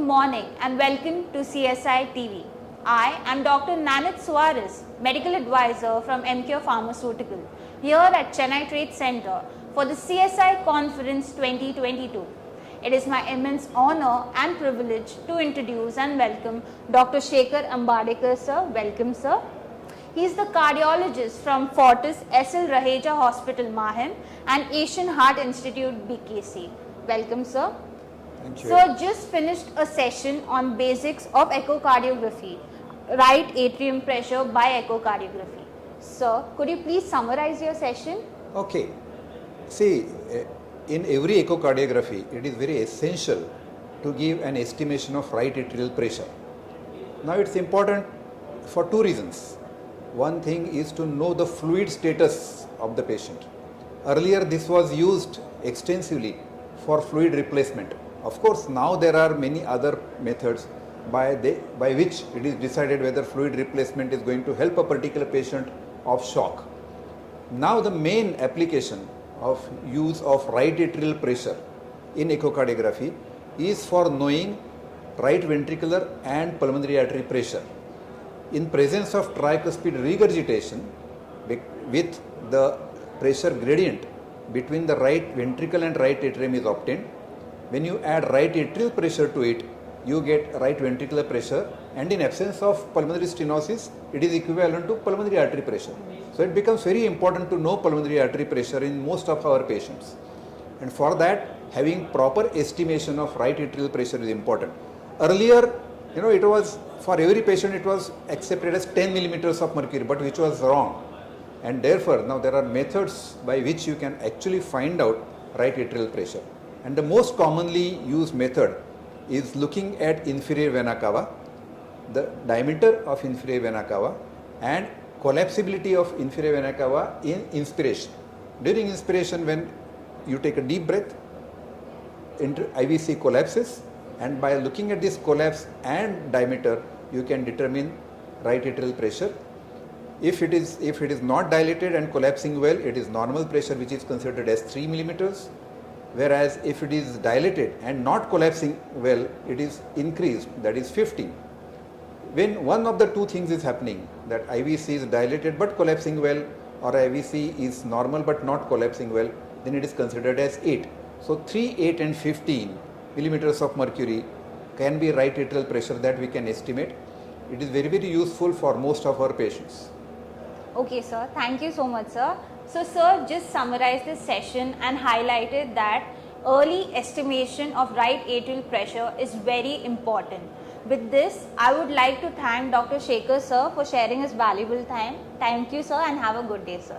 morning and welcome to CSI TV. I am Dr. Nanit Suarez, Medical Advisor from EMCURE Pharmaceuticals, here at Chennai Trade Center for the CSI Conference 2022. It is my immense honor and privilege to introduce and welcome Dr. Shekhar Ambardekar sir. Welcome sir. He is the cardiologist from Fortis SL Raheja Hospital Mahim and Asian Heart Institute BKC. Welcome sir. Thank you. Sir just finished a session on basics of echocardiography, right atrium pressure by echocardiography. Sir, could you please summarize your session? Okay. See, in every echocardiography, it is very essential to give an estimation of right atrial pressure. Now, it's important for two reasons. One thing is to know the fluid status of the patient. Earlier, this was used extensively for fluid replacement. Of course, now there are many other methods by which it is decided whether fluid replacement is going to help a particular patient of shock. Now, the main application of use of right atrial pressure in echocardiography is for knowing right ventricular and pulmonary artery pressure. In presence of tricuspid regurgitation, with the pressure gradient between the right ventricle and right atrium is obtained. When you add right atrial pressure to it, you get right ventricular pressure, and in absence of pulmonary stenosis, it is equivalent to pulmonary artery pressure. So it becomes very important to know pulmonary artery pressure in most of our patients. And for that, having proper estimation of right atrial pressure is important. Earlier, it was for every patient it was accepted as 10 millimeters of mercury, but which was wrong. And therefore, now there are methods by which you can actually find out right atrial pressure. And the most commonly used method is looking at inferior vena cava, the diameter of inferior vena cava, and collapsibility of inferior vena cava in inspiration. During inspiration, when you take a deep breath, IVC collapses, and by looking at this collapse and diameter, you can determine right atrial pressure. If it is not dilated and collapsing well, it is normal pressure, which is considered as 3 millimeters. Whereas if it is dilated and not collapsing well, it is increased, that is 15. When one of the two things is happening, that IVC is dilated but collapsing well, or IVC is normal but not collapsing well, then it is considered as 8. So 3, 8 and 15 millimeters of mercury can be right atrial pressure that we can estimate. It is very, very useful for most of our patients. Okay sir, thank you so much sir. So sir just summarized this session and highlighted that early estimation of right atrial pressure is very important. With this, I would like to thank Dr. Shekhar sir for sharing his valuable time. Thank you sir and have a good day sir.